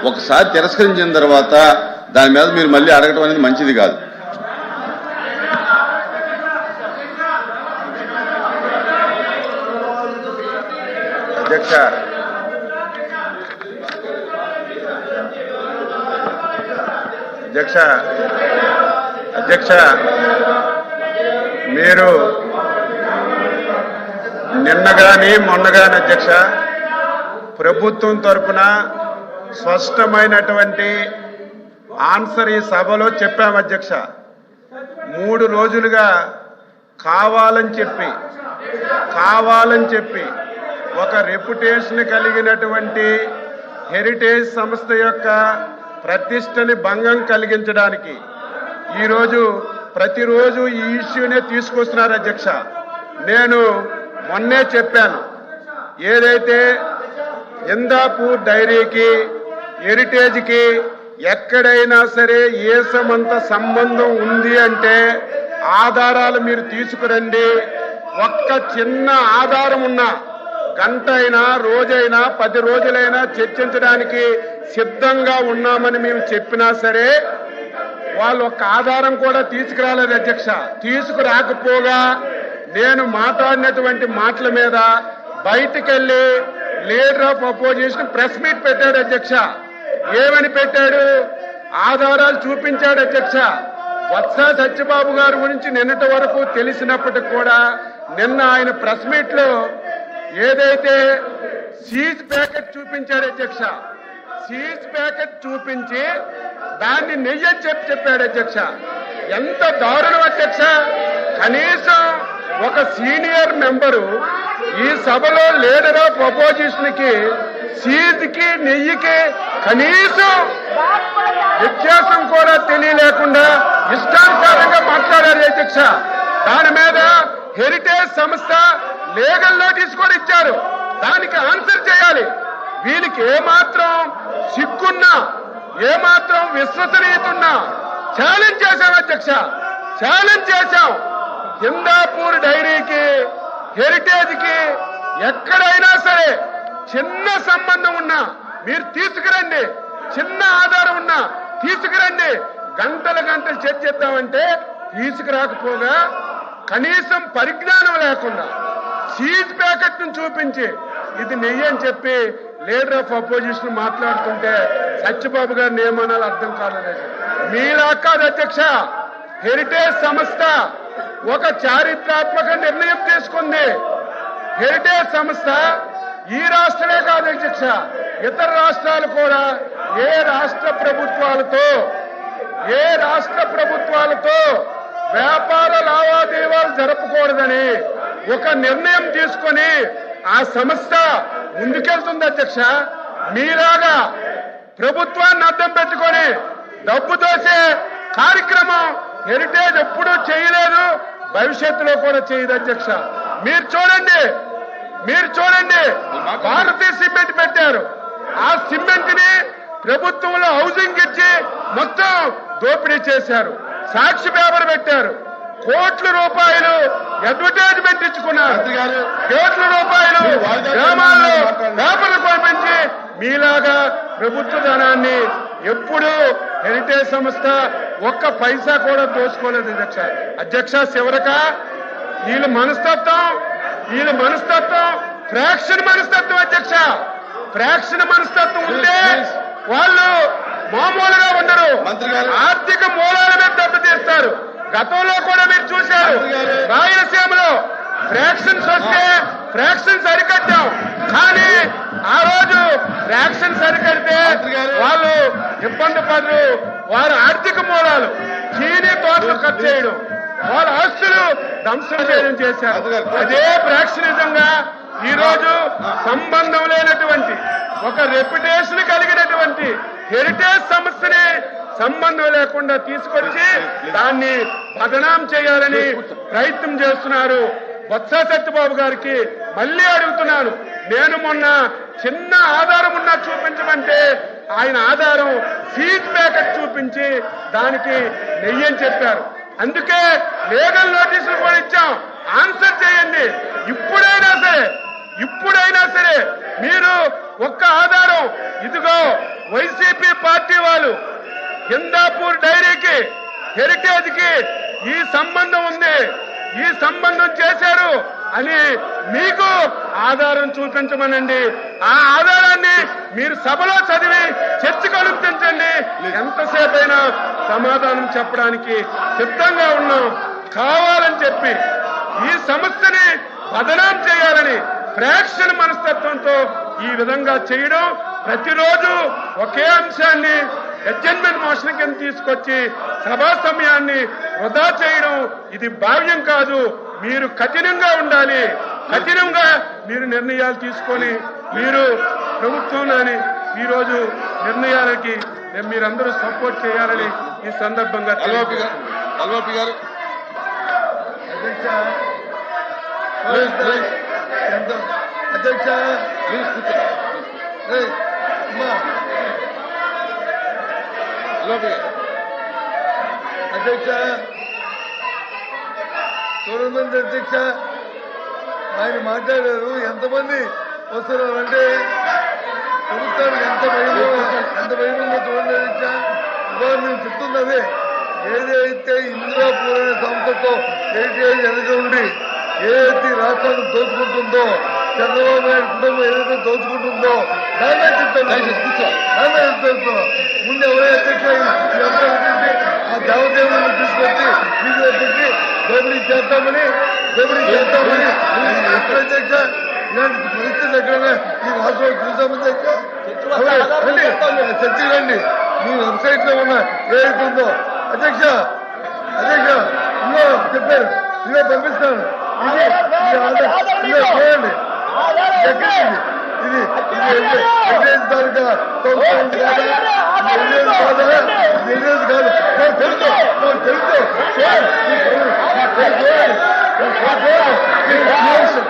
ఒకసారి తిరస్కరించిన తర్వాత దాని మీద మీరు మళ్ళీ అడగటం అనేది మంచిది కాదు. అధ్యక్ష మీరు నిన్నగాని మొన్నగాని అధ్యక్ష ప్రభుత్వం తరపున స్పష్టమైనటువంటి ఆన్సర్ ఈ సభలో చెప్పాము అధ్యక్ష. 3 రోజులుగా కావాలని చెప్పి ఒక రెప్యుటేషన్ కలిగినటువంటి హెరిటేజ్ సంస్థ యొక్క ప్రతిష్టని భంగం కలిగించడానికి ఈరోజు ప్రతిరోజు ఈ ఇష్యూనే తీసుకొస్తున్నారు అధ్యక్ష. నేను మొన్నే చెప్పాను, ఏదైతే ఇందాపూర్ డైరీకి హెరిటేజ్కి ఎక్కడైనా సరే ఏసమంత సంబంధం ఉంది అంటే ఆధారాలు మీరు తీసుకురండి. ఒక్క చిన్న ఆధారం ఉన్నా గంట అయినా రోజైనా 10 రోజులైనా చర్చించడానికి సిద్ధంగా ఉన్నామని మేము చెప్పినా సరే వాళ్ళు ఒక్క ఆధారం కూడా తీసుకురాలేదు అధ్యక్ష. తీసుకురాకపోగా నేను మాట్లాడినటువంటి మాటల మీద బయటకెళ్ళి leader of opposition press meet పెట్టాడు అధ్యక్ష. ఏమని పెట్టాడు? ఆధారాలు చూపించాడు అధ్యక్ష. వత్స సత్యబాబు గారి గురించి నిన్నటి వరకు తెలిసినప్పటికి కూడా నిన్న ఆయన ప్రెస్ మీట్ లో ఏదైతే సీజ్ ప్యాకెట్ చూపించాడు అధ్యక్ష, సీజ్ ప్యాకెట్ చూపించి దాన్ని నెయ్యి చెప్పాడు అధ్యక్ష. ఎంత దారుణం అధ్యక్ష! కనీసం ఒక సీనియర్ మెంబరు ఈ సభలో లీడర్ ఆఫ్ అపోజిషన్ కి సీజ్ కి నెయ్యికి కనీసం వ్యత్యాసం కూడా తెలియలేకుండా ఇష్టానుసారంగా మాట్లాడారు అధ్యక్ష. దాని మీద హెరిటేజ్ సంస్థ లీగల్ నోటీస్ కూడా ఇచ్చారు. దానికి ఆన్సర్ చేయాలి. వీళ్ళకి ఏమాత్రం సిగ్గున్నా ఏమాత్రం విశ్వసనీయత ఉన్నా ఛాలెంజ్ చేశాం అధ్యక్ష, ఛాలెంజ్ చేశాం. ఇందాపూర్ డైరీకి హెరిటేజ్ కి ఎక్కడైనా సరే చిన్న సంబంధం ఉన్నా మీరు తీసుకురండి, చిన్న ఆధారం ఉన్నా తీసుకురండి. గంటలు చర్చిద్దామంటే తీసుకురాకపోగా కనీసం పరిజ్ఞానం లేకుండా సీజ్ ప్యాకెట్ ను చూపించి ఇది నెయ్యి అని చెప్పి లీడర్ ఆఫ్ అపోజిషన్ మాట్లాడుతుంటే సత్యబాబు గారిని ఏమనాలో అర్థం కాలేదు. మీలా కాదు అధ్యక్ష, హెరిటేజ్ సంస్థ ఒక చారిత్రాత్మక నిర్ణయం తీసుకుంది. హెరిటేజ్ సంస్థ ఈ రాష్ట్రమే కాదు అధ్యక్ష, ఇతర రాష్ట్రాలు కూడా ఏ రాష్ట్ర ప్రభుత్వాలతో వ్యాపార లావాదేవీలు జరపకూడదని ఒక నిర్ణయం తీసుకొని ఆ సంస్థ ముందుకెళ్తుంది అధ్యక్ష. మీలాగా ప్రభుత్వాన్ని అడ్డం పెట్టుకొని డబ్బు దోసే కార్యక్రమం హెరిటేజ్ ఎప్పుడూ చేయలేదు, భవిష్యత్తులో కూడా చేయదు అధ్యక్ష. మీరు చూడండి భారతీయ సిమెంట్ పెట్టారు. ఆ సిమెంట్ ని ప్రభుత్వంలో హౌసింగ్ ఇచ్చి మొత్తం దోపిడీ చేశారు. సాక్షి పేపర్ పెట్టారు, కోట్ల రూపాయలు అడ్వర్టైజ్మెంట్ ఇచ్చుకున్నారు, కోట్ల రూపాయలు గ్రామాల్లో పేపర్లు కొనిపించి మీలాగా ప్రభుత్వ ధనాన్ని ఎప్పుడూ హెరిటేజ్ సంస్థ ఒక్క పైసా కూడా దోచుకోలేదు అధ్యక్ష. చివరక వీళ్ళ మనస్తత్వం ఫ్రాక్షన్ మనస్తత్వం అధ్యక్ష. ఫ్రాక్షన్ మనస్తత్వం ఉంటే వాళ్ళు మామూలుగా ఉండరు, ఆర్థిక మూలాల మీద దెబ్బతీస్తారు. గతంలో కూడా మీరు చూశారు, రాయలసీమలో ఫ్రాక్షన్స్ వస్తే ఫ్రాక్షన్స్ అరికట్టాం. కానీ ఆ రోజు ఫ్రాక్షన్స్ అరికడితే వాళ్ళు ఇబ్బంది పడరు. వారి ఆర్థిక మూలాలు చీనీ తోటలు ఖర్చు చేయడం, వాళ్ళ ఆస్తులు ధ్వంసం చేయడం చేశారు. అదే ఫ్రాక్షనిజంగా ఈ రోజు సంబంధం లేనటువంటి ఒక రెప్యుటేషన్ కలిగినటువంటి హెరిటేజ్ సంస్థని సంబంధం లేకుండా తీసుకొచ్చి దాన్ని బదనాం చేయాలని ప్రయత్నం చేస్తున్నారు. వత్స సత్యబాబు గారికి మళ్ళీ అడుగుతున్నాను, నేను మొన్న చిన్న ఆధారం ఉన్నా చూపించమంటే ఆయన ఆధారం సీజ్ ప్యాకెట్ చూపించి దానికి నెయ్యి అని చెప్పారు. అందుకే లీగల్ నోటీసులు కూడా ఇచ్చాం. ఆన్సర్ చేయండి. ఇప్పుడైనా సరే ఇప్పుడైనా సరే మీరు ఒక్క ఆధారం, ఇదిగో వైసీపీ పార్టీ వాళ్ళు హిందాపూర్ డైరీకి, హెరిటేజ్ కి ఈ సంబంధం ఉంది, ఈ సంబంధం చేశారు అని మీకు ఆధారం చూపించమనండి. ఆ ఆధారాన్ని మీరు సభలో చదివి చర్చకు అనుమతించండి. ఎంతసేపైనా సమాధానం చెప్పడానికి సిద్ధంగా ఉన్నాం. కావాలని చెప్పి ఈ సమస్యని బదనాం చేయాలని ఫ్రాక్షన్ మనస్తత్వంతో ఈ విధంగా చేయడం, ప్రతిరోజు ఒకే అంశాన్ని అడ్జర్న్మెంట్ మోషన్ కింద తీసుకొచ్చి సభా సమయాన్ని వృధా చేయడం ఇది భావ్యం కాదు. మీరు కఠినంగా ఉండాలి. కఠినంగా మీరు నిర్ణయాలు తీసుకొని మీరు ప్రభుత్వంలోని ఈరోజు నిర్ణయాలకి మీరందరూ సపోర్ట్ చేయాలని ఈ సందర్భంగా అల్వాపి గారు అధ్యక్ష అధ్యక్ష చూడమంది అధ్యక్ష ఆయన మాట్లాడారు. ఎంతమంది వస్తున్నారంటే ప్రభుత్వానికి ఎంత భయమో చూడండి అధ్యక్ష. ఇవాళ నేను చెప్తున్నది ఏదైతే ఇందిరాపూర్ అనే సంస్థతో వెనక ఉండి ఏదైతే రాష్ట్రాన్ని దోచుకుంటుందో, చంద్రబాబు నాయుడు కుటుంబం ఏదైతే దోచుకుంటుందో దాన్నే చెప్తాను. ముందు ఎవరైతే అధ్యక్ష ఆ దేవదేవులను తీసుకొచ్చి మీకు పెట్టి దోపిడీ చేస్తామని అధ్యక్ష ఇలాంటి పరిస్థితి ఎక్కడైనా ఈ రాష్ట్రంలో చూసామని చర్చలు రండి. మీ వెబ్సైట్ లో ఉన్న ఏదైతే ఉందో అధ్యక్ష ఇందులో చెప్పారు, ఇదే పంపిస్తాను. చూడండి ఇది తాలూకా తెలుసు